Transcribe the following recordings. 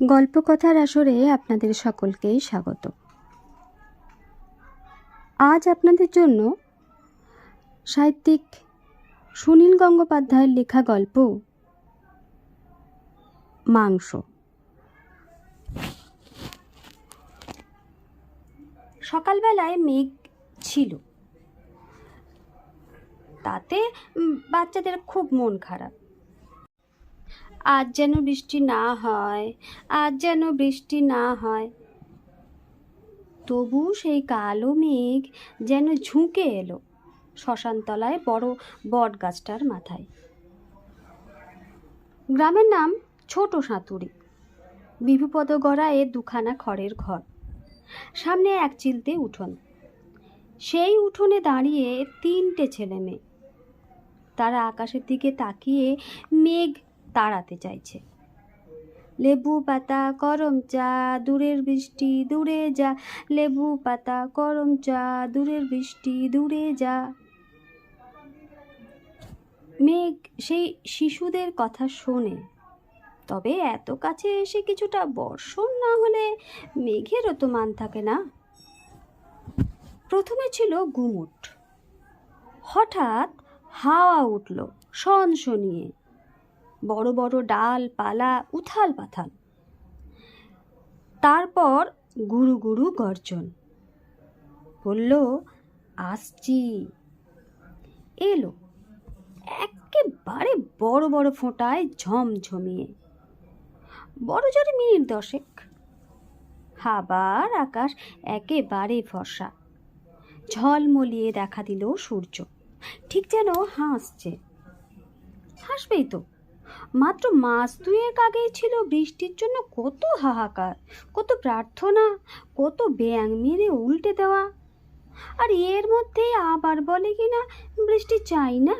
গল্পকথার আসরে আপনাদের সকলকেই স্বাগত। আজ আপনাদের জন্য সাহিত্যিক সুনীল গঙ্গোপাধ্যায়ের লেখা গল্প মাংস। সকালবেলায় মেঘ ছিল, তাতে বাচ্চাদের খুব মন খারাপ। আজ যেন বৃষ্টি না হয়, আজ যেন বৃষ্টি না হয়। তবু সেই কালো মেঘ যেন ঝুঁকে এলো শ্মশানতলায় বড় বট গাছটার মাথায়। গ্রামের নাম ছোট সাঁতুরি। বিভুপদ গড়ায় দুখানা খড়ের ঘর, সামনে এক চিলতে উঠোন। সেই উঠোনে দাঁড়িয়ে তিনটে ছেলে মেয়ে। তারা আকাশের দিকে তাকিয়ে মেঘ তাড়াতে চাইছে। লেবু পাতা করম চা, দূরের বৃষ্টি দূরে যা। লেবু পাতা করম চা, দূরের বৃষ্টি দূরে যা। মেঘ সেই শিশুদের কথা শোনে, তবে এত কাছে এসে কিছুটা বর্ষণ না হলে মেঘেরও তো মান থাকে না। প্রথমে ছিল গুমুট, হঠাৎ হাওয়া উঠল সনসনিয়ে। বড় বড় ডাল পালা উথাল পাথাল। তারপর গুরু গুরু গর্জন। বলল, আসছি। এলো একেবারে বড় বড় ফোঁটায় ঝমঝমিয়ে। বড় জোরে মিনিট 10। আবার আকাশ একেবারে ফর্সা। ঝলমলিয়ে দেখা দিল সূর্য, ঠিক যেন হাসছে। হাসবেই তো, মাত্র মাস দুয়েক আগেই ছিল বৃষ্টির জন্য কত হাহাকার, কত প্রার্থনা, কত ব্যাঙ মেরে উল্টে দেওয়া। আর এর মধ্যেই আবার বলে কিনা বৃষ্টি চাই না।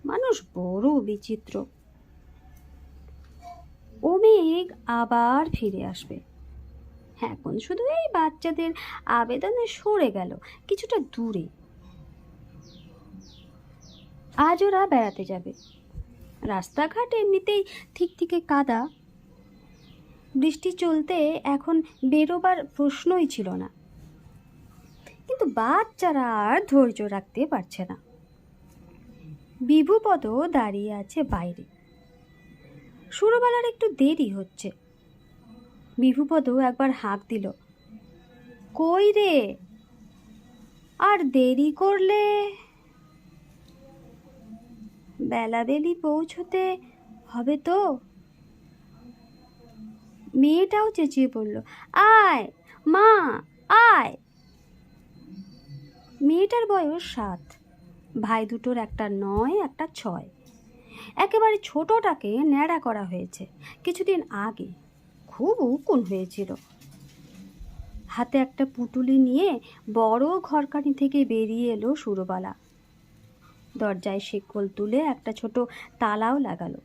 মানুষ বড় বিচিত্র। ও মেঘ আবার ফিরে আসবে। এখন শুধু এই বাচ্চাদের আবেদনে সরে গেল কিছুটা দূরে। আজ ওরা বেড়াতে যাবে। রাস্তাঘাট এমনিতেই থিকথিকে কাদা। বৃষ্টি চলতে এখন বেরোবার প্রশ্নই ছিল না। কিন্তু বাচ্চারা আর ধৈর্য রাখতে পারছে না। বিভুপদ দাঁড়িয়ে আছে বাইরে। সুরবালার একটু দেরি হচ্ছে। বিভুপদ একবার হাঁক দিল, কই রে? আর দেরি করলে বেলাবেলি পৌঁছতে হবে তো। মেয়েটাও চেঁচিয়ে পড়ল, আয় মা আয়। মেয়েটার বয়স 7। ভাই দুটোর একটা 9, একটা 6। একেবারে ছোটটাকে ন্যাড়া করা হয়েছে কিছুদিন আগে। খুব উকুন হয়েছিল। হাতে একটা পুটুলি নিয়ে বড় ঘরকানি থেকে বেরিয়ে এলো সুরবালা। দরজায় শেকল তুলে একটা ছোট তালাও লাগালো।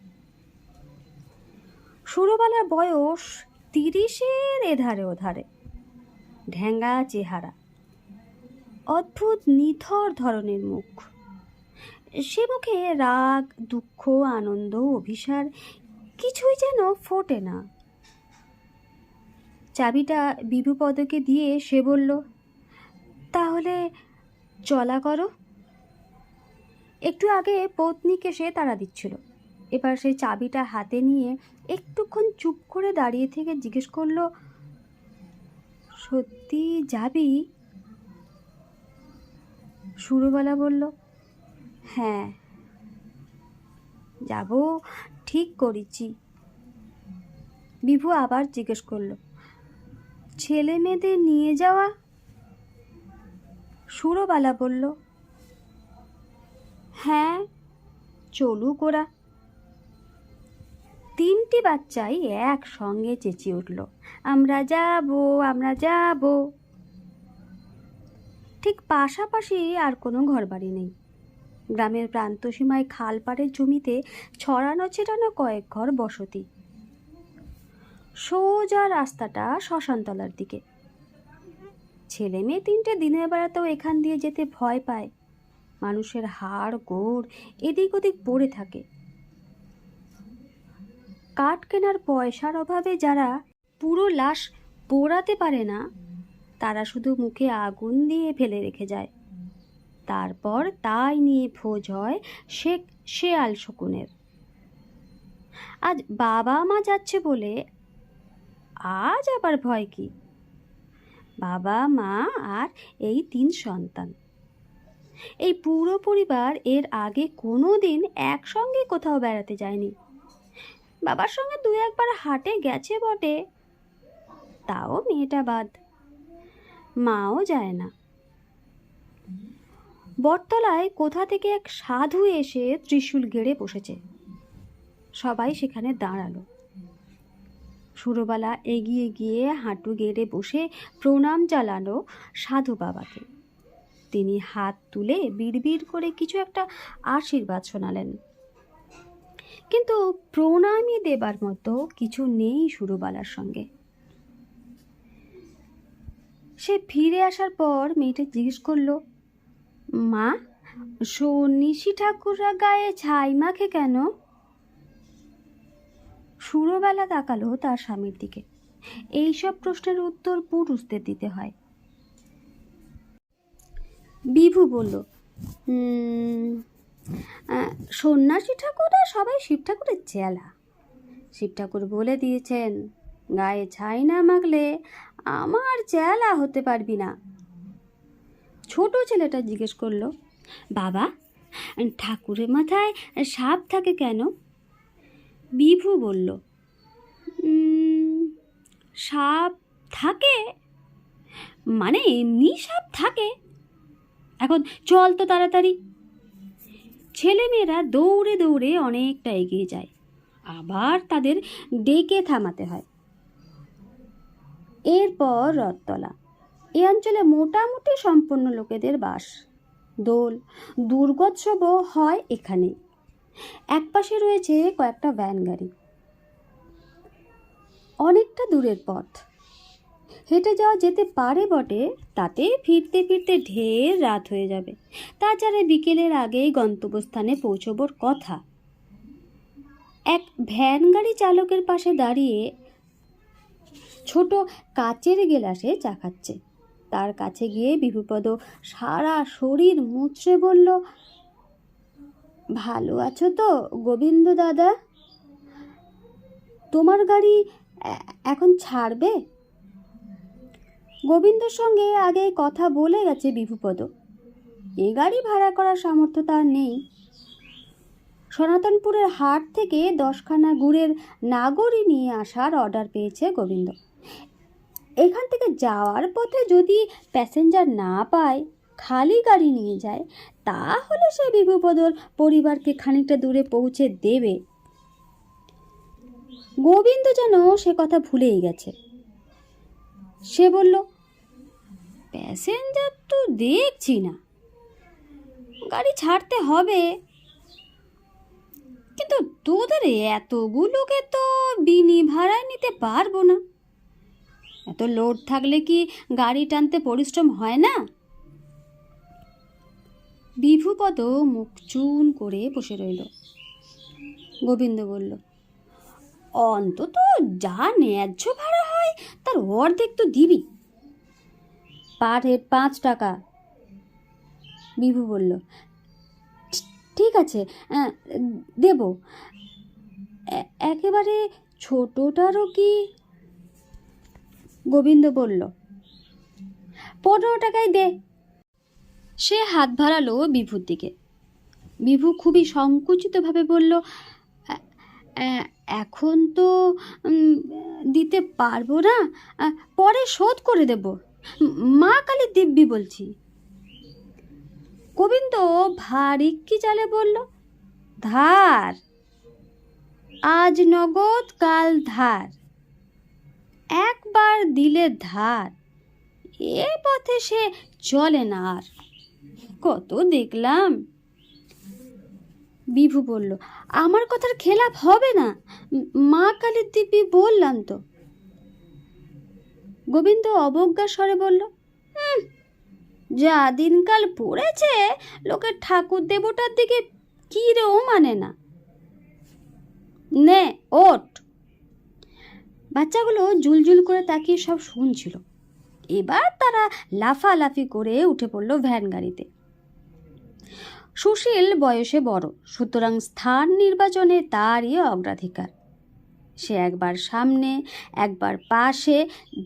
সুরবালার বয়স 30-এর এধারে ওধারে। ঢ্যাঙ্গা চেহারা, অদ্ভুত নিথর ধরনের মুখ। সে মুখে রাগ, দুঃখ, আনন্দ, অভিসার কিছুই যেন ফোটে না। চাবিটা বিভুপদকে দিয়ে সে বলল, তাহলে চলা করো। একটু আগে পত্নীকে সে তাড়া দিচ্ছিল। এবার সেই চাবিটা হাতে নিয়ে একটুক্ষণ চুপ করে দাঁড়িয়ে থেকে জিজ্ঞেস করলো, সত্যি যাবি? সুরবালা বলল, হ্যাঁ যাব, ঠিক করেছি। বিভু আবার জিজ্ঞেস করলো, ছেলে মেয়েদের নিয়ে যাওয়া? সুরবালা বলল, হ্যাঁ চলুক ওরা। তিনটি বাচ্চাই একসঙ্গে চেঁচিয়ে উঠল, আমরা যাব, আমরা যাব। ঠিক পাশাপাশি আর কোনো ঘরবাড়ি নেই। গ্রামের প্রান্তসীমায় খাল পাড়ের জমিতে ছড়ানো ছেটানো কয়েক ঘর বসতি। সোজা রাস্তাটা শ্মশানতলার দিকে। ছেলে মেয়ে তিনটে দিনের বেলাতেও এখান দিয়ে যেতে ভয় পায়। মানুষের হাড় গোড় এদিক ওদিক পড়ে থাকে। কাঠ কেনার পয়সার অভাবে যারা পুরো লাশ পোড়াতে পারে না, তারা শুধু মুখে আগুন দিয়ে ফেলে রেখে যায়। তারপর তাই নিয়ে ভোজ হয় শেখ শেয়াল শকুনের। আজ বাবা মা যাচ্ছে বলে আজ আবার ভয় কি? বাবা মা আর এই 3 সন্তান, এই পুরো পরিবার এর আগে কোনো দিন একসঙ্গে কোথাও বেড়াতে যায়নি। বাবার সঙ্গে 2-1 বার হাটে গেছে বটে, তাও মেয়েটা বাদ। মাও যায় না। বটতলায় কোথা থেকে এক সাধু এসে ত্রিশূল গেড়ে বসেছে। সবাই সেখানে দাঁড়ালো। সুরবালা এগিয়ে গিয়ে হাঁটু গেড়ে বসে প্রণাম জানালো সাধু বাবাকে। তিনি হাত তুলে বিড়বিড় করে কিছু একটা আশীর্বাদ শোনালেন, কিন্তু প্রণামী দেবার মতো কিছু নেই সুরবালার সঙ্গে। সে ফিরে আসার পর মেয়েটা জিজ্ঞেস করলো, মা, সন্ন্যাসী ঠাকুররা গায়ে ছাই মাখে কেন? সুরবালা তাকালো তার স্বামীর দিকে। এইসব প্রশ্নের উত্তর পুরুষদের দিতে হয়। বিভু বলল, সন্ন্যাসী ঠাকুররা সবাই শিব ঠাকুরের চেলা। শিব ঠাকুর বলে দিয়েছেন, গায়ে ছাই না মাখলে আমার চেলা হতে পারবি না। ছোট ছেলেটা জিজ্ঞেস করলো, বাবা, ঠাকুরের মাথায় সাপ থাকে কেন? বিভু বলল, সাপ থাকে মানে এমনি সাপ থাকে। এখন চল তো তাড়াতাড়ি। ছেলেমেয়েরা দৌড়ে দৌড়ে অনেকটা এগিয়ে যায়, আবার তাদের ডেকে থামাতে হয়। এরপর রথতলা। এ অঞ্চলে মোটামুটি সম্পন্ন লোকেদের বাস। দোল দুর্গোৎসবও হয় এখানে। একপাশে রয়েছে কয়েকটা ভ্যান গাড়ি। অনেকটা দূরের পথ, হেঁটে যাওয়া যেতে পারে বটে, তাতে ফিরতে ফিরতে ঢের রাত হয়ে যাবে। তাছাড়া বিকেলের আগেই গন্তব্যস্থানে পৌঁছবার কথা। এক ভ্যান গাড়ি চালকের পাশে দাঁড়িয়ে ছোট কাচের গেলাসে চা খাচ্ছে। তার কাছে গিয়ে বিভুপদ সারা শরীর মুচড়ে বলল, ভালো আছো তো গোবিন্দ দাদা? তোমার গাড়ি এখন ছাড়বে? গোবিন্দর সঙ্গে আগে কথা বলে গেছে বিভুপদ। এ গাড়ি ভাড়া করার সামর্থ্য তার নেই। সনাতনপুরের হাট থেকে 10খানা গুড়ের নাগরি নিয়ে আসার অর্ডার পেয়েছে গোবিন্দ। এখান থেকে যাওয়ার পথে যদি প্যাসেঞ্জার না পায়, খালি গাড়ি নিয়ে যায়, তাহলে সে বিভুপদর পরিবারকে খানিকটা দূরে পৌঁছে দেবে। গোবিন্দ যেন সে কথা ভুলেই গেছে। সে বলল, প্যাসেঞ্জার তো দেখছি না, গাড়ি ছাড়তে হবে, কিন্তু তোদের এতগুলোকে তো বিনি ভাড়ায় নিতে পারবো না। এত লোড থাকলে কি গাড়ি টানতে পরিশ্রম হয় না? বিভুপদ মুখ চুন করে বসে রইল। গোবিন্দ বলল, অন্তত যা ন্যায্য ভাড়া হয় তার অর্ধেক তো দিবি। পার হেড 5 টাকা। বিভু বলল, ঠিক আছে, দেব। একেবারে ছোটটারও কি? গোবিন্দ বলল, 15 টাকায় দে। সে হাত বাড়ালো বিভুর দিকে। বিভু খুবই সংকুচিতভাবে বলল, এখন তো দিতে পারবো না, পরে শোধ করে দেব, মা কালী দিব্যি বলছি। গোবিন্দ ভারী কি চালে বলল, ধার? আজ নগদ কাল ধার, একবার দিলে ধার, এ পথে সে চলে না আর। কত দেখলাম। বিভু বলল, আমার কথার খেলাপ হবে না, মা কালীর দিব্যি বললাম তো। গোবিন্দ অবজ্ঞার স্বরে বলল, যা দিনকাল পড়েছে, লোকের ঠাকুর দেবতার দিকে কি রেও মানে না। নে ওঠ। বাচ্চাগুলো জুলজুল করে তাকিয়ে সব শুনছিল। এবার তারা লাফালাফি করে উঠে পড়ল ভ্যান গাড়িতে। সুশীল বয়সে বড়, সুতরাং স্থান নির্বাচনে তারই অগ্রাধিকার। সে একবার সামনে একবার পাশে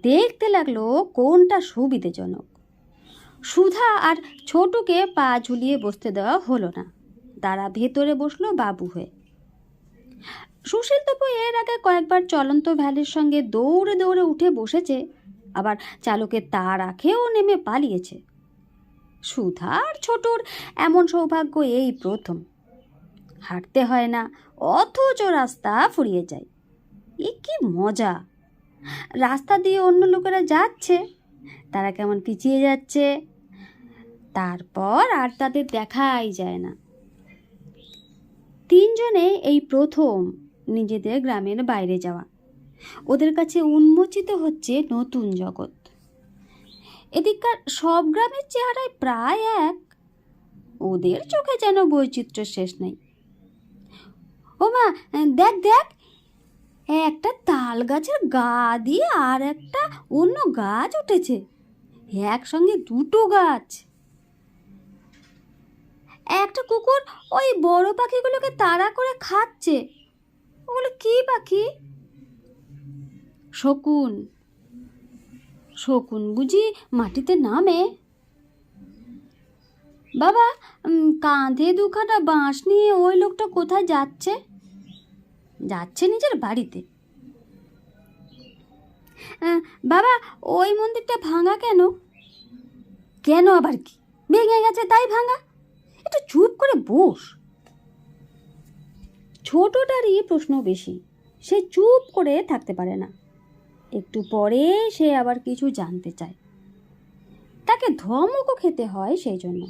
দেখতে লাগলো কোনটা সুবিধাজনক। সুধা আর ছোটুকে পা ঝুলিয়ে বসতে দেওয়া হলো না, তারা ভেতরে বসলো বাবু হয়ে। সুশীল তবু এর আগে কয়েকবার চলন্ত ভ্যানের সঙ্গে দৌড়ে দৌড়ে উঠে বসেছে, আবার চালকের তার আঁখেও নেমে পালিয়েছে। সুধা আর ছোটুর এমন সৌভাগ্য এই প্রথম। হাঁটতে হয় না, অথচ রাস্তা ফুরিয়ে যায়। এ কি মজা! রাস্তা দিয়ে অন্য লোকেরা যাচ্ছে, তারা কেমন পিছিয়ে যাচ্ছে, তারপর আর তাদের দেখাই যায় না। তিনজনে এই প্রথম নিজেদের গ্রামের বাইরে যাওয়া। ওদের কাছে উন্মোচিত হচ্ছে নতুন জগৎ। এদিককার সব গ্রামের চেহারায় প্রায় এক, ওদের চোখে যেন বৈচিত্র্যের শেষ নেই। ও মা, দেখ দেখ, একটা তাল গাছের গা দিয়ে আর একটা অন্য গাছ উঠেছে, একসঙ্গে দুটো গাছ। একটা কুকুর ওই বড় পাখিগুলোকে তাড়া করে খাচ্ছে। ওগুলো কি পাখি? শকুন। শকুন বুঝি মাটিতে নামে? বাবা, কাঁধে দুখানা বাঁশ নিয়ে ওই লোকটা কোথায় যাচ্ছে? যাচ্ছে নিজের বাড়িতে। বাবা, ওই মন্দিরটা ভাঙা কেন? কেন আবার কি? ভেঙে গেছে তাই ভাঙা। একটু চুপ করে বস। ছোটটারই প্রশ্ন বেশি, সে চুপ করে থাকতে পারে না। একটু পরে সে আবার কিছু জানতে চায়, তাকে ধমকও খেতে হয় সেই জন্য।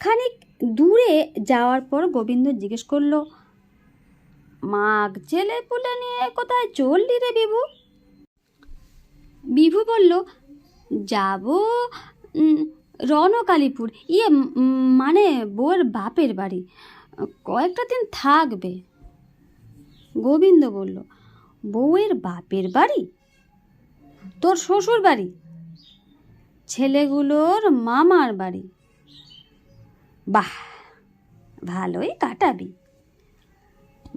খানিক দূরে যাওয়ার পর গোবিন্দ জিজ্ঞেস করলো, মাগ ছেলে পুলে নিয়ে কোথায় চললি রে বিভু? বিভু বলল, যাব রণকালীপুর, মানে বউয়ের বাপের বাড়ি, কয়েকটা দিন থাকবে। গোবিন্দ বলল, বউয়ের বাপের বাড়ি? তোর শ্বশুর বাড়ি? ছেলেগুলোর মামার বাড়ি। বাহ, ভালোই কাটাবি।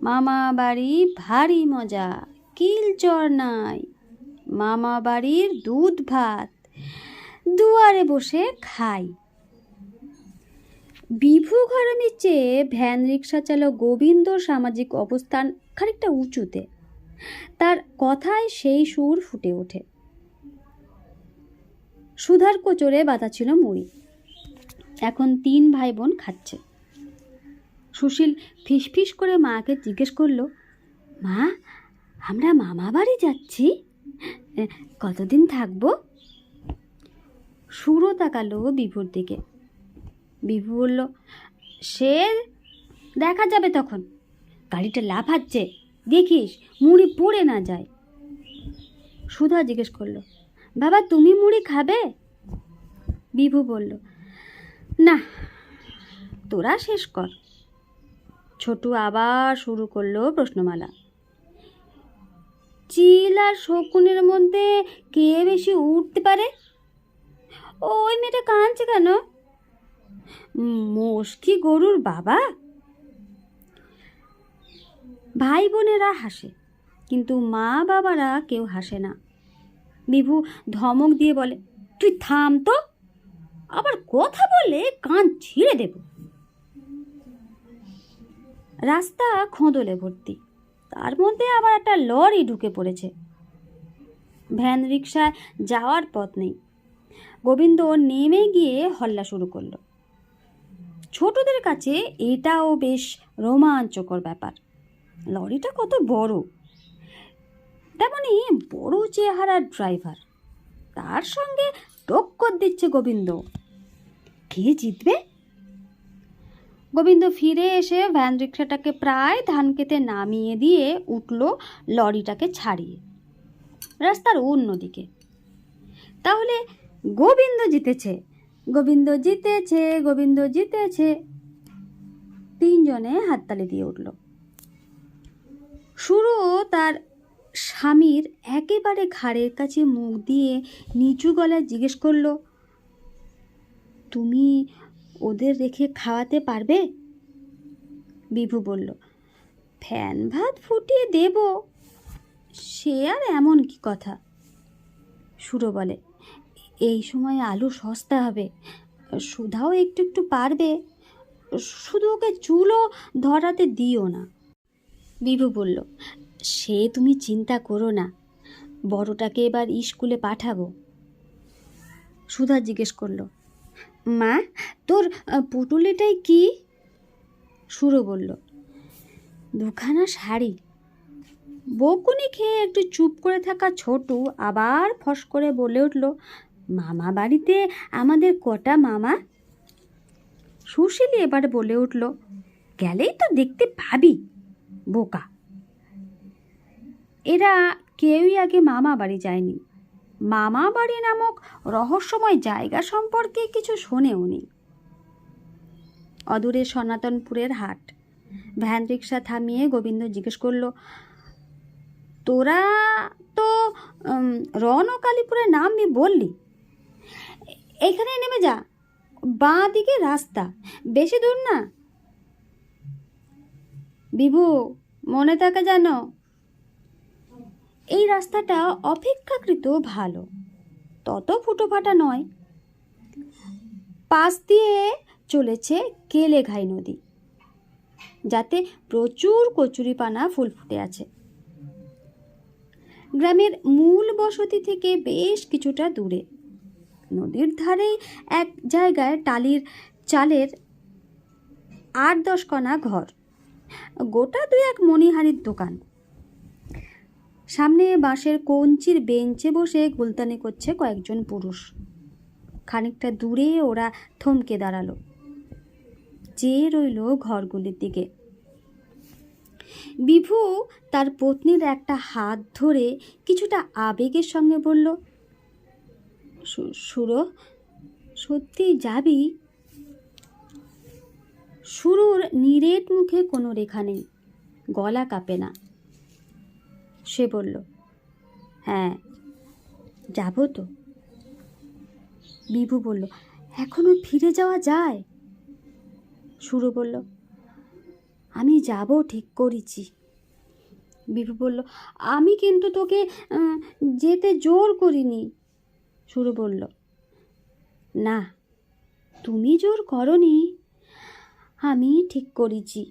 মামা বাড়ি ভারী মজা, কিলচর নাই। মামা বাড়ির দুধ ভাত, দুয়ারে বসে খাই। বিভু ঘরামির চেয়ে ভ্যান রিক্সা চালক গোবিন্দর সামাজিক অবস্থান খানিকটা উঁচুতে, তার কথায় সেই সুর ফুটে ওঠে। সুধার কোচরে বাঁধা ছিল মুড়ি, এখন 3 ভাই বোন খাচ্ছে। সুশীল ফিসফিস করে মাকে জিজ্ঞেস করলো, মা, আমরা মামা বাড়ি যাচ্ছি, কতদিন থাকবো? সুরও তাকালো বিভুর দিকে। বিভু বলল, সে দেখা যাবে তখন। গাড়িটা লাফাচ্ছে, দেখিস মুড়ি পড়ে না যায়। সুধা জিজ্ঞেস করলো, বাবা তুমি মুড়ি খাবে? বিভু বলল, না, তোরা শেষ কর। ছোটু আবার শুরু করলো প্রশ্নমালা। চিল আর শকুনের মধ্যে কে বেশি উঠতে পারে? ওই মেয়েটা কাঁদছে কেন? মোষ কি গরুর বাবা? ভাই বোনেরা হাসে, কিন্তু মা বাবারা কেউ হাসে না। বিভু ধমক দিয়ে বলে, তুই থাম তো, আবার কথা বললে কান ছিঁড়ে দেব। রাস্তা খোঁদলে ভর্তি, তার মধ্যে আবার একটা লরি ঢুকে পড়েছে। ভ্যান রিক্সায় যাওয়ার পথ নেই। গোবিন্দ নেমে গিয়ে হল্লা শুরু করলো। ছোটদের কাছে এটাও বেশ রোমাঞ্চকর ব্যাপার। লরিটা কত বড়, তেমনি বড় চেহারার ড্রাইভার, তার সঙ্গে টক্কর দিচ্ছে গোবিন্দ। কে জিতবে? গোবিন্দ ফিরে এসে ভ্যান রিক্সাটাকে প্রায় ধান খেতে নামিয়ে দিয়ে উঠল লরিটাকে ছাড়িয়ে রাস্তার অন্যদিকে। তাহলে গোবিন্দ জিতেছে, গোবিন্দ জিতেছে, গোবিন্দ জিতেছে। 3 জনে হাততালি দিয়ে উঠল। শুরু তার স্বামীর একেবারে ঘাড়ের কাছে মুখ দিয়ে নিচু গলায় জিজ্ঞেস করলো, তুমি ওদের রেখে খাওয়াতে পারবে? বিভু বলল, ফ্যান ভাত ফুটিয়ে দেব, সে আর এমন কি কথা। সুরো বলে, এই সময় আলু সস্তা হবে, সুধাও একটু একটু পারবে, শুধু ওকে চুলও ধরাতে দিও না। বিভু বলল, সে তুমি চিন্তা করো না, বড়টাকে এবার স্কুলে পাঠাবো। সুধা জিজ্ঞেস করলো, মা তোর পুটুলিটাই কি? সুরো বলল, দুখানা শাড়ি। বকুনি খেয়ে একটু চুপ করে থাকা ছোটু আবার ফস করে বলে উঠল, মামা বাড়িতে আমাদের কটা মামা? সুশীলি এবার বলে উঠল, গেলেই তো দেখতে পাবি, বোকা। এরা কেউই আগে মামা বাড়ি যায়নি, মামা বাড়ি নামক রহস্যময় জায়গা সম্পর্কে কিছু শোনেওনি। অদূরে সনাতনপুরের হাট। ভ্যান রিক্সা থামিয়ে গোবিন্দ জিজ্ঞেস করলো, তোরা তো রন ও কালীপুরে নামবি বললি, এখানে নেমে যা, বাঁ দিকে রাস্তা, বেশি দূর না। বিভু, মনে থাকে যেন। এই রাস্তাটা অপেক্ষাকৃত ভালো, তত ফুটোফাটা নয়। পাশ দিয়ে চলেছে কেলেঘাই নদী, যাতে প্রচুর কচুরিপানা ফুল ফুটে আছে। গ্রামের মূল বসতি থেকে বেশ কিছুটা দূরে নদীর ধারেই এক জায়গায় টালির চালের ৮-১০ কণা ঘর, গোটা ২-১ মণিহারির দোকান। সামনে বাঁশের কঞ্চির বেঞ্চে বসে গুলতানি করছে কয়েকজন পুরুষ। খানিকটা দূরে ওরা থমকে দাঁড়ালো, চেয়ে রইল ঘরগুলির দিকে। বিভু তার পত্নীর একটা হাত ধরে কিছুটা আবেগের সঙ্গে বলল, সুরো, সত্যি যাবি? সুরুর নিরেট মুখে কোনো রেখা নেই, গলা কাঁপে না। সে বলল, হ্যাঁ যাব তো। বিভু বলল, এখনো ফিরে যাওয়া যায়? সুরু বলল, আমি যাব ঠিক করেছি। বিভু বলল, আমি কিন্তু তোকে যেতে জোর করিনি। সুরু বলল, না, তুমি জোর করনি, আমি ঠিক করেছি।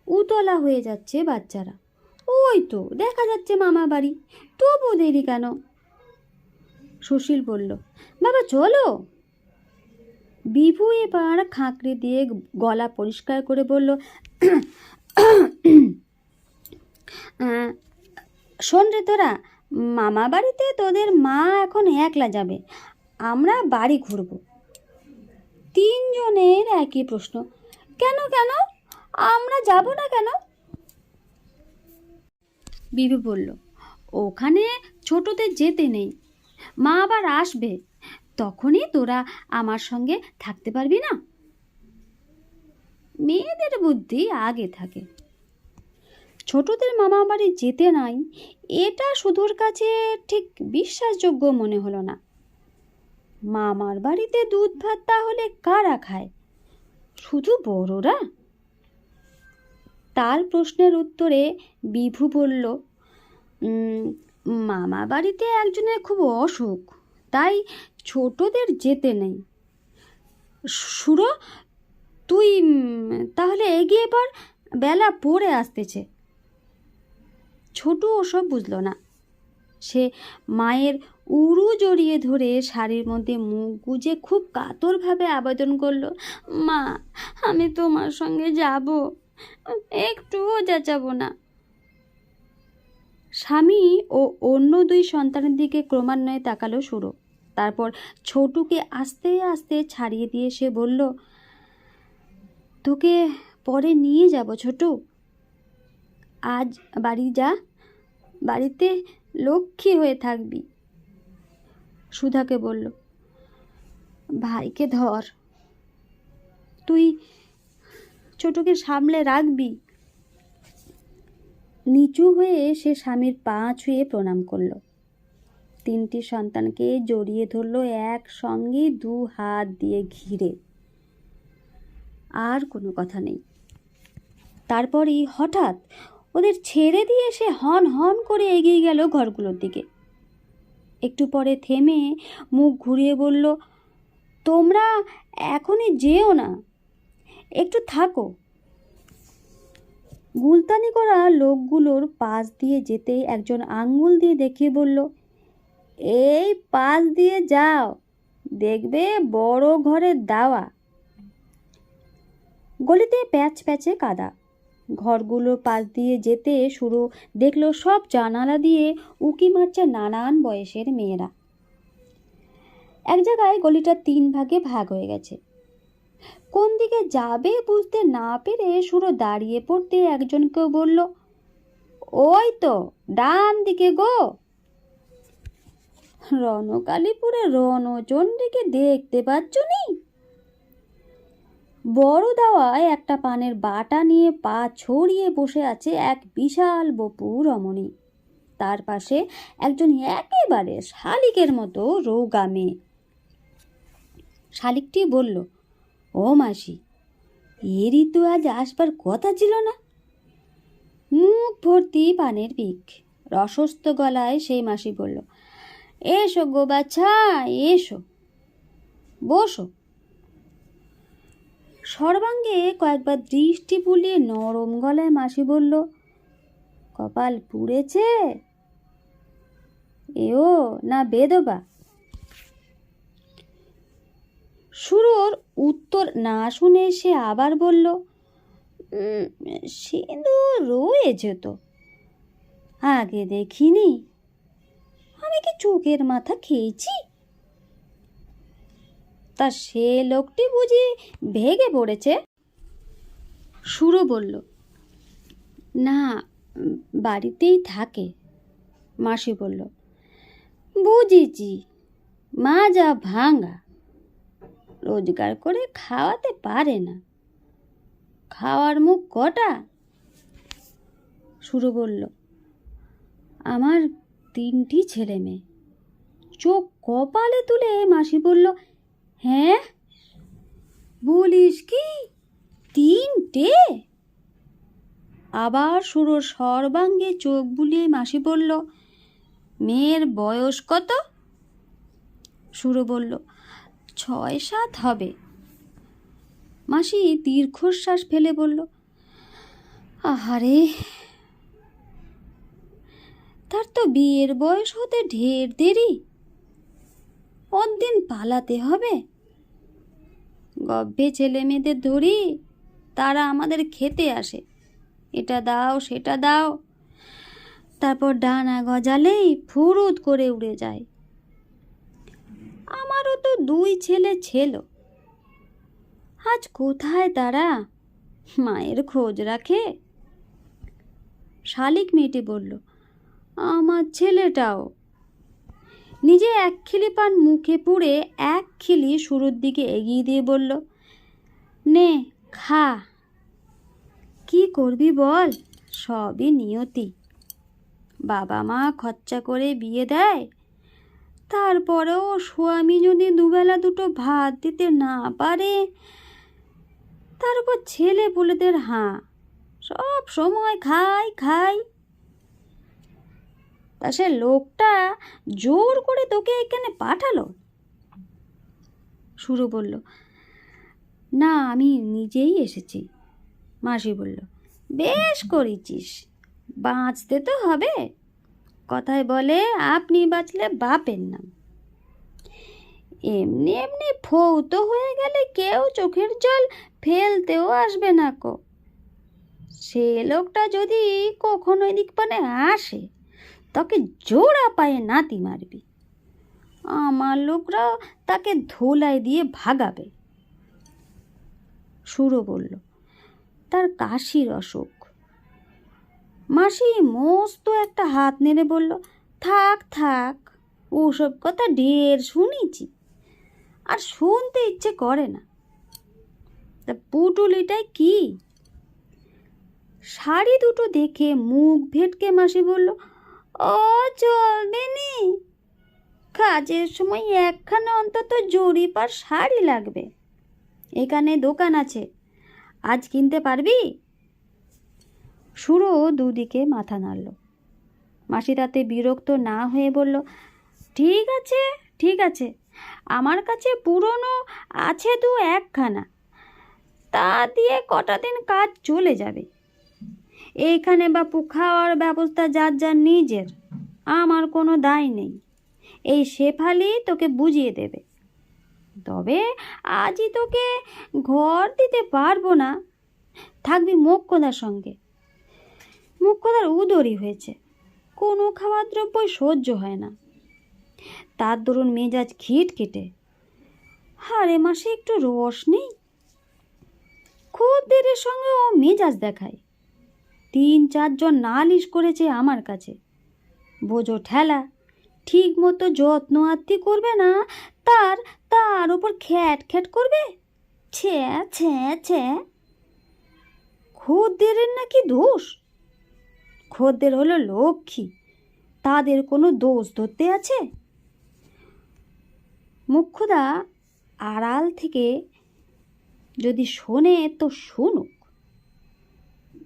উতলা হয়ে যাচ্ছে বাচ্চারা, ওই তো দেখা যাচ্ছে মামা বাড়ি, তবু দেরি কেন? সুশীল বলল, বাবা চলো। বিভু এবার খাঁকড়ে দিয়ে গলা পরিষ্কার করে বলল, শোন রে তোরা, মামা বাড়িতে তোদের মা এখন একলা যাবে, আমরা বাড়ি ঘুরব। তিনজনের একই প্রশ্ন, কেন কেন, আমরা যাব না কেন? বিভু বলল, ওখানে ছোটদের যেতে নেই, মা আবার আসবে, তখনই তোরা আমার সঙ্গে থাকতে পারবি না। মেয়েদের বুদ্ধি আগে থাকে। ছোটদের মামা বাড়ি যেতে নাই, এটা শুধুর কাছে ঠিক বিশ্বাসযোগ্য মনে হলো না। মামার বাড়িতে দুধ ভাত তাহলে কারা খায়? শুধু বড়রা? তার প্রশ্নের উত্তরে বিভু বলল, মামা বাড়িতে একজনের খুব অসুখ, তাই ছোটদের যেতে নেই। সুরো, তুই তাহলে এগিয়ে পড়, বেলা পড়ে আসতেছে। ছোটু ওসব বুঝল না। সে মায়ের উড়ু জড়িয়ে ধরে শাড়ির মধ্যে মুখ গুজে খুব কাতরভাবে আবেদন করল, মা, আমি তোমার সঙ্গে যাব, একটুও যাচাবো না। স্বামী ও অন্য ২ সন্তানের দিকে ক্রমান্বয়ে তাকালো সুরো। তারপর ছোটুকে আস্তে আস্তে ছাড়িয়ে দিয়ে সে বলল, তোকে পরে নিয়ে যাব ছোটু, আজ বাড়ি যা, বাড়িতে লক্ষ্মী হয়ে থাকবি। সুধাকে বলল, ভাইকে ধর, তুই ছোটকে সামলে রাখবি। নিচু হয়ে সে স্বামীর পা ছুঁয়ে প্রণাম করল। তিনটি সন্তানকে জড়িয়ে ধরল একসঙ্গে দু হাত দিয়ে ঘিরে। আর কোনো কথা নেই। তারপরই হঠাৎ ওদের ছেড়ে দিয়ে সে হন হন করে এগিয়ে গেল ঘরগুলোর দিকে। একটু পরে থেমে মুখ ঘুরিয়ে বলল, তোমরা এখনই যেও না, একটু থাকো। গুলতানি করা লোকগুলোর পাশ দিয়ে যেতেই একজন আঙ্গুল দিয়ে দেখিয়ে বলল, এই পাশ দিয়ে যাও, দেখবে বড় ঘরের দাওয়া। গলিতে প্যাচ প্যাচে কাদা। ঘরগুলোর পাশ দিয়ে যেতে শুরু দেখলো সব জানালা দিয়ে উকি মারছে নানান বয়সের মেয়েরা। এক জায়গায় গলিটা 3 ভাগে ভাগ হয়ে গেছে। কোন দিকে যাবে বুঝতে না পেরে শুরু দাঁড়িয়ে পড়তে একজনকেও বলল, ওই তো ডান দিকে গো। রণকালীপুরে রণচণ্ডীকে দেখতে পাচ্ছ নি? বড় দাওয়ায় একটা পানের বাটা নিয়ে পা ছড়িয়ে বসে আছে এক বিশাল বপু রমণী। তার পাশে একজন একেবারে শালিকের মতো রোগা মেয়ে। শালিকটি বলল, ও মাসি, এরই তো আজ আসবার কথা ছিল না। মুখ ভর্তি পানের পিক। রসস্ত গলায় সেই মাসি বলল, এসো গো বাছা, এসো, বসো। সর্বাঙ্গে কয়েকবার দৃষ্টি বুলিয়ে নরম গলায় মাসি বলল, কপাল পুড়েছে এও না বেদবা? সুরর উত্তর না শুনে সে আবার বলল, সিঁদুর রয়েছে তো, আগে দেখিনি। আমি কি চোখের মাথা খেয়েছি? তা সে লোকটি বুঝি ভেগে পড়েছে? সুরো বলল, না, বাড়িতেই থাকে। মাসি বলল, বুঝেছি, মা যা ভাঙা, রোজগার করে খাওয়াতে পারে না। খাওয়ার মুখ কটা? সুরো বলল, আমার 3টি ছেলে মেয়ে। চোখ কপালে তুলে মাসি বলল, হ্যাঁ, বলিস কি, 3টে? আবার সুরোর সর্বাঙ্গে চোখ বুলিয়ে মাসি বলল, মেয়ের বয়স কত? সুরো বলল, 6-7 হবে। মাসি দীর্ঘশ্বাস ফেলে বলল, আহারে, তার তো বিয়ের বয়স হতে ঢের দেরি। অদিন পালাতে হবে। গব্বে ছেলে মেয়েদের ধরি, তারা আমাদের খেতে আসে, এটা দাও সেটা দাও, তারপর ডানা গজালেই ফুরুত করে উড়ে যায়। আমারও তো 2 ছেলে ছিল, আজ কোথায় তারা? মায়ের খোঁজ রাখে। শালিক মেয়েটি বলল, আমার ছেলেটাও। নিজে 1 খিলি পান মুখে পুড়ে 1 খিলি শুরুর দিকে এগিয়ে দিয়ে বলল, নে খা। কি করবি বল, সবই নিয়তি। বাবা মা খরচা করে বিয়ে দেয়, তারপরেও স্বামী যদি দুবেলা দুটো ভাত দিতে না পারে, তার উপর ছেলে পুলেদের হাঁ, সব সময় খাই খাই। তা সে লোকটা জোর করে তোকে এখানে পাঠালো? সুরো বলল, না, আমি নিজেই এসেছি। মাসি বলল, বেশ করেছিস, বাঁচতে তো হবে। কথায় বলে, আপনি বাঁচলে বাপের নাম। এমনি এমনি ফৌতো হয়ে গেলে কেউ চোখের জল ফেলতেও আসবে না কো। সে লোকটা যদি কখনো এদিক পানে আসে, তাকে জোড়া পায়ে নাতি মারবি। আমার লোকরা তাকে ধোলাই দিয়ে ভাগাবে। সুরো বলল, তার কাশির অসুখ। মাসি মস্ত একটা হাত নেড়ে বলল, থাক থাক, ওসব কথা ঢের শুনেছি, আর শুনতে ইচ্ছে করে না। তা পুটুলিটাই কি? শাড়ি দুটো দেখে মুখ ভেটকে মাসি বলল, ও চলবে নি, কাজের সময় একখানা অন্তত জরিপার শাড়ি লাগবে। এখানে দোকান আছে, আজ কিনতে পারবি? সুরো দুদিকে মাথা নাড়ল। মাসি তাতে বিরক্ত না হয়ে বলল, ঠিক আছে ঠিক আছে, আমার কাছে পুরনো আছে একখানা, তা দিয়ে কটা দিন কাজ চলে যাবে। এইখানে বাপু খাওয়ার ব্যবস্থা যার যার নিজের, আমার কোনো দায় নেই। এই শেফালি তোকে বুঝিয়ে দেবে। তবে আজই তোকে ঘর দিতে পারবো না, থাকবি মোক্ষদার সঙ্গে। মোক্ষদার উদরই হয়েছে, কোনো খাবার দ্রব্যই সহ্য হয় না। তার দরুন মেজাজ খিটখিটে। হারে মাসে একটু রস নেই। খদ্দেরের সঙ্গে ও মেজাজ দেখায়। ৩-৪ জন নালিশ করেছে আমার কাছে। বোঝো ঠেলা, ঠিক মতো যত্ন আত্তি করবে না, তার উপর খ্যাট খ্যাট করবে। ছ্যা ছ্যা ছ্যা। খদ্দেরের নাকি দোষ? খদ্দের হলো লক্ষ্মী, তাদের কোনো দোষ ধরতে আছে? মোক্ষদা আড়াল থেকে যদি শোনে তো শুনুক,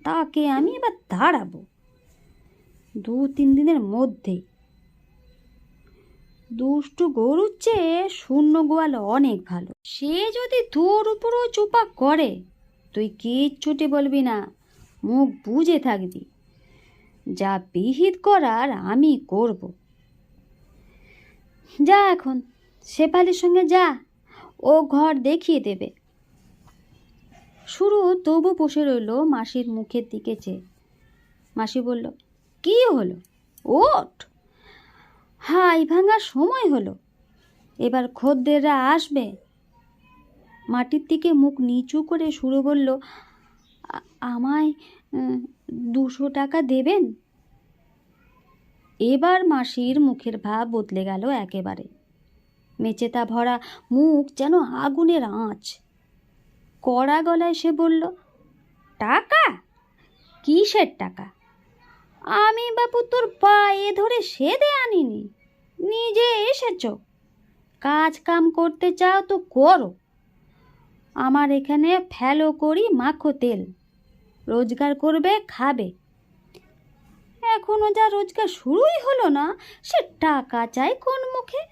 তাকে আমি এবার দাঁড়াবো 2-3 দিনের মধ্যেই। দুষ্টু গরুর চেয়ে শূন্য গোয়াল অনেক ভালো। সে যদি তোর উপরও চোপা করে, তুই কিচ্ছুটি বলবি না, মুখ বুজে থাকবি। যা বিহিত করার আমি করব। যা এখন শেফালির সঙ্গে যা, ও ঘর দেখিয়ে দেবে। শুরু তবু বসে রইল মাসির মুখের দিকে চেয়ে। মাসি বলল, কি হলো, ওঠ, হাই ভাঙার সময় হলো, এবার খদ্দেররা আসবে। মাটির দিকে মুখ নিচু করে শুরু বলল, আমায় 200 টাকা দেবেন? এবার মাসির মুখের ভাব বদলে গেল একেবারে। মেচেতা ভরা মুখ যেন আগুনের আঁচ। কড়া গলায় সে বলল, টাকা? কিসের টাকা? আমি বাপু তোর পায়ে ধরে সেদে আনিনি, নিজে এসেছ। কাজ কাম করতে চাও তো করো, আমার এখানে ফেলো করি মাখো তেল, রোজগার করবে খাবে। এখনো যা রোজগার শুরুই হলো না, সে টাকা চাই কোন মুখে?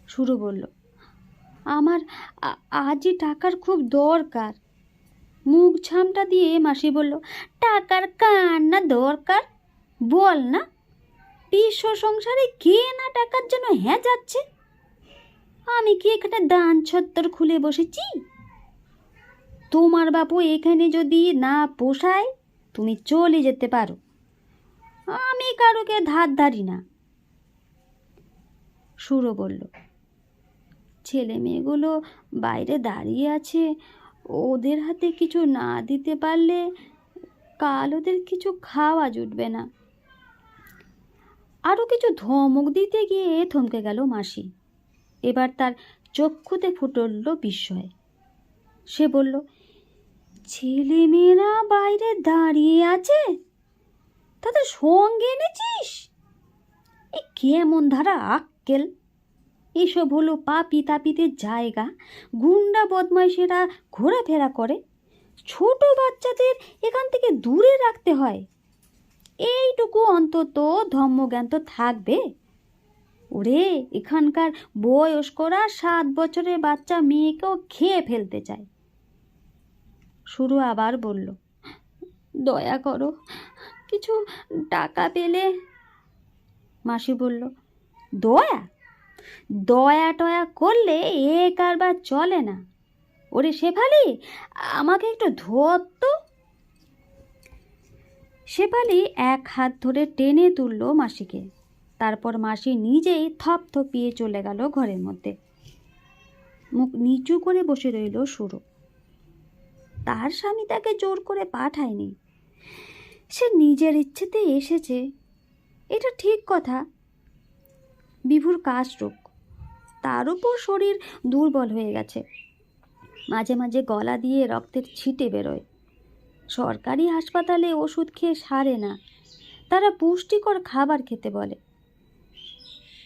শুরু বলল, আমার আজই টাকার খুব দরকার। মুখ ঝামটা দিয়ে মাসি বলল, টাকার কার না দরকার বল না? বিশ্ব সংসারে কে না টাকার জন্য হ্যাঁ যাচ্ছে? আমি কি এখানে দান ছত্তর খুলে বসেছি? তোমার বাপু এখানে যদি না পোষায় তুমি চলে যেতে পারো, আমি কারোকে ধার ধারি না। সুরো বলল, ছেলে মেয়েগুলো বাইরে দাঁড়িয়ে আছে, ওদের হাতে কিছু না দিতে পারলে কাল ওদের কিছু খাওয়া জুটবে না। আরও কিছু ধমক দিতে গিয়ে থমকে গেল মাসি। এবার তার চক্ষুতে ফুটল বিস্ময়। সে বলল, ছেলে মেয়েরা বাইরে দাঁড়িয়ে আছে, তাদের সঙ্গে এনেছিস? এ কেমন ধারা আক্কেল! এসব হলো পাপি তাপিদের জায়গা, গুন্ডা বদমাইশেরা ঘোরাফেরা করে। ছোট বাচ্চাদের এখান থেকে দূরে রাখতে হয়। এইটুকু অন্তত ধর্মজ্ঞান তো থাকবে। ওরে, এখানকার বয়স্করা 7 বছরের বাচ্চা মেয়েকেও খেয়ে ফেলতে চায়। শুরু আবার বলল, দয়া করো, কিছু টাকা পেলে। মাসি বলল, দয়া? দয়া টয়া করলে এ কারবার চলে না। ওরে শেফালি, আমাকে একটু ধর তো। শেফালি এক হাত ধরে টেনে তুলল মাসিকে। তারপর মাসি নিজেই থপথপিয়ে চলে গেল ঘরের মধ্যে। মুখ নিচু করে বসে রইল শুরু। তার স্বামী তাকে জোর করে পাঠায়নি, সে নিজের ইচ্ছেতে এসেছে, এটা ঠিক কথা। বিভুর কাশরোগ, তার উপর শরীর দুর্বল হয়ে গেছে, মাঝে মাঝে গলা দিয়ে রক্তের ছিটে বেরোয়। সরকারি হাসপাতালে ওষুধ খেয়ে সারে না, তারা পুষ্টিকর খাবার খেতে বলে।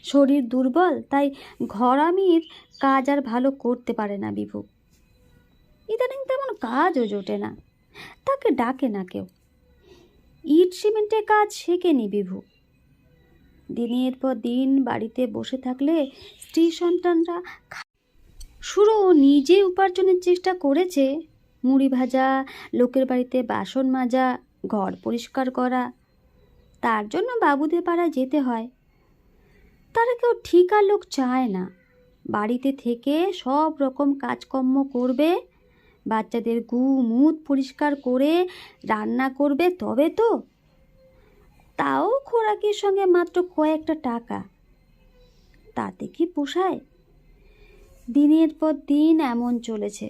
শরীর দুর্বল, তাই ঘরামির কাজ আর ভালো করতে পারে না বিভু। ইদানিং তেমন কাজও জোটে না, তাকে ডাকে না কেউ। ইট সিমেন্টের কাজ শেখেনি বিভু। দিনের পর দিন বাড়িতে বসে থাকলে স্ত্রী সন্তানরা শুরু নিজে উপার্জনের চেষ্টা করেছে, মুড়ি ভাজা, লোকের বাড়িতে বাসন মাজা, ঘর পরিষ্কার করা। তার জন্য বাবুদের পাড়ায় যেতে হয়। তারা কেউ ঠিকা লোক চায় না, বাড়িতে থেকে সব রকম কাজকর্ম করবে, বাচ্চাদের গু মুত পরিষ্কার করে রান্না করবে, তবে তো। তাও খোরাকির সঙ্গে মাত্র কয়েকটা টাকা, তাতে কি পোষায়? দিনের পর দিন এমন চলেছে।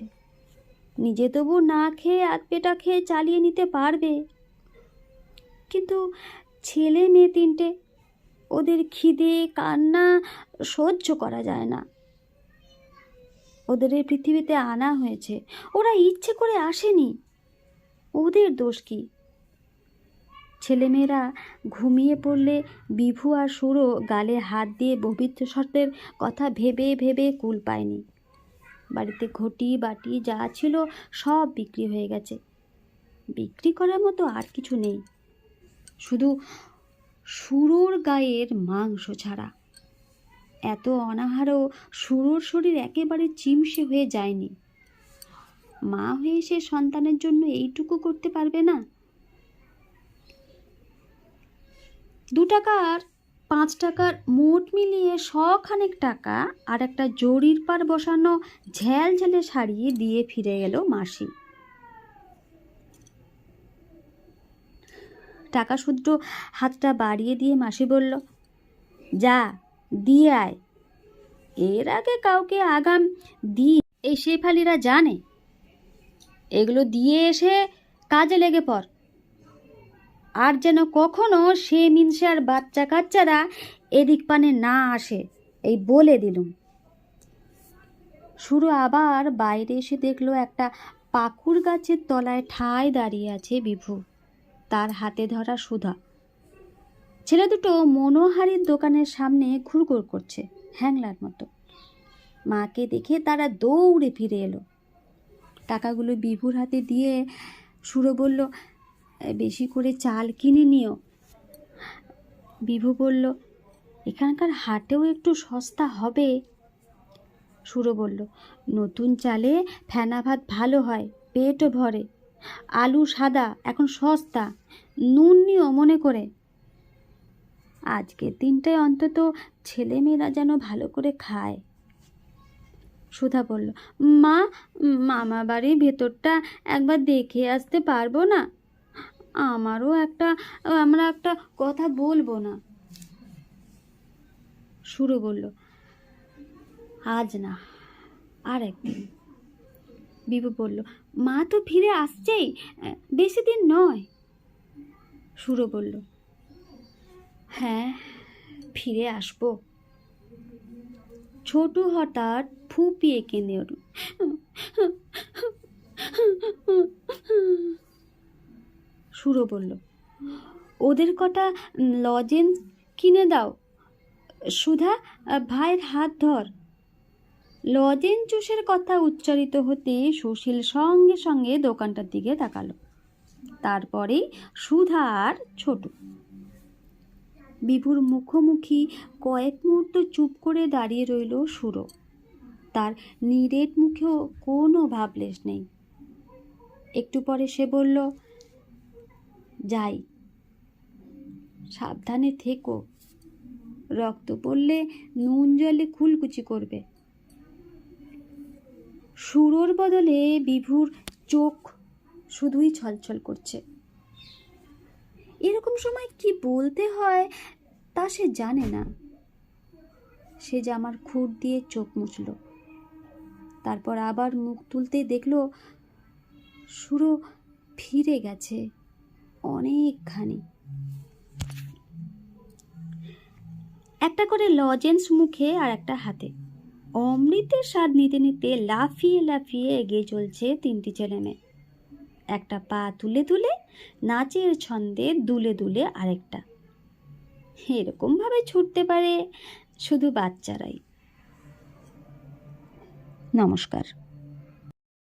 নিজে তবু না খেয়ে আধপেটা খেয়ে চালিয়ে নিতে পারবে, কিন্তু ছেলে মেয়ে তিনটে, ওদের খিদে কান্না সহ্য করা যায় না। ওদের এই পৃথিবীতে আনা হয়েছে, ওরা ইচ্ছে করে আসেনি, ওদের দোষ কি? ছেলেমেয়েরা ঘুমিয়ে পড়লে বিভু আর সুরো গালে হাত দিয়ে ভবিষ্যতের কথা ভেবে ভেবে কুল পায়নি। বাড়িতে ঘটি বাটি যা ছিল সব বিক্রি হয়ে গেছে। বিক্রি করার মতো আর কিছু নেই, শুধু সুরোর গায়ের মাংস ছাড়া। এত অনাহারও সুরোর শরীর একেবারে চিমসে হয়ে যায়নি। মা হয়ে সে সন্তানের জন্য এইটুকু করতে পারবে না? 2 টাকার 5 টাকার মোট মিলিয়ে শখানেক টাকা আর একটা জরির পার বসানো ঝ্যালঝালে শাড়ি দিয়ে ফিরে গেল মাসি। টাকা শুদ্ধ হাতটা বাড়িয়ে দিয়ে মাসি বলল, যা দিয়ে আয়। এর আগে কাউকে আগাম দিয়ে এই শেফালিরা জানে, এগুলো দিয়ে এসে কাজে লেগে পড়। আর যেন কখনো সে মিনসার বাচ্চা কাচ্চারা এদিক পানে না আসে, এই বলে দিলুম। শুরু আবার বাইরে এসে দেখলো একটা পাকুড় গাছের তলায় ঠায় দাঁড়িয়ে আছে বিভু, তার হাতে ধরা সুধা। ছেলে দুটো মনোহারীর দোকানের সামনে ঘুরঘুর করছে হ্যাংলার মতো। মাকে দেখে তারা দৌড়ে ফিরে এলো। টাকাগুলো বিভুর হাতে দিয়ে সুরো বলল, বেশি করে চাল কিনে নিও। বিভু বলল, এখানকার হাটেও একটু সস্তা হবে। সুরো বলল, নতুন চালে ফেনা ভাত ভালো হয়, পেটও ভরে। আলু সাদা এখন সস্তা, নুন নিও মনে করে। আজকের দিনটায় অন্তত ছেলেমেয়েরা যেন ভালো করে খায়। সুধা বলল, মা, মামা বাড়ির ভেতরটা একবার দেখে আসতে পারবো না? আমরা একটা কথা বলবো না। সুরো বলল, আজ না, আর একদিন। বিভু বলল, মা তো ফিরে আসছেই, বেশি দিন নয়। সুরো বলল, হ্যাঁ, ফিরে আসবো। ছোটু হঠাৎ ফুপিয়ে কেঁদে উঠল। সুরো বলল, ওদের কটা লজেন্স কিনে দাও। সুধা, ভাইয়ের হাত ধর। লজেন্স জুসের কথা উচ্চারিত হতে সুশীল সঙ্গে সঙ্গে দোকানটার দিকে তাকালো। তারপরেই সুধা আর ছোটু। বিভুর মুখোমুখি কয়েক মুহূর্ত চুপ করে দাঁড়িয়ে রইল সুরো। তার নিরেট মুখেও কোনো ভাবলেশ নেই। একটু পরে সে বলল, যাই, সাবধানে থেকো। রক্ত পড়লে নুন জলে কুলকুচি করবে। সুরোর বদলে বিভুর চোখ শুধুই ছলছল করছে। এরকম সময় কি বলতে হয় তা সে জানে না। সে জামার খুঁট দিয়ে চোখ মুছল, তারপর আবার মুখ তুলতে দেখল সুরো ফিরে গেছে অনেকখানি। একটা করে লজেন্স মুখে আর একটা হাতে। অমৃতের স্বাদ নিতে নিতে লাফিয়ে লাফিয়ে এগিয়ে চলছে 3টি ছেলে মেয়ে। একটা পা তুলে তুলে নাচের ছন্দে দুলে দুলে আরেকটা। এরকমভাবে ছুটতে পারে শুধু বাচ্চারাই। নমস্কার।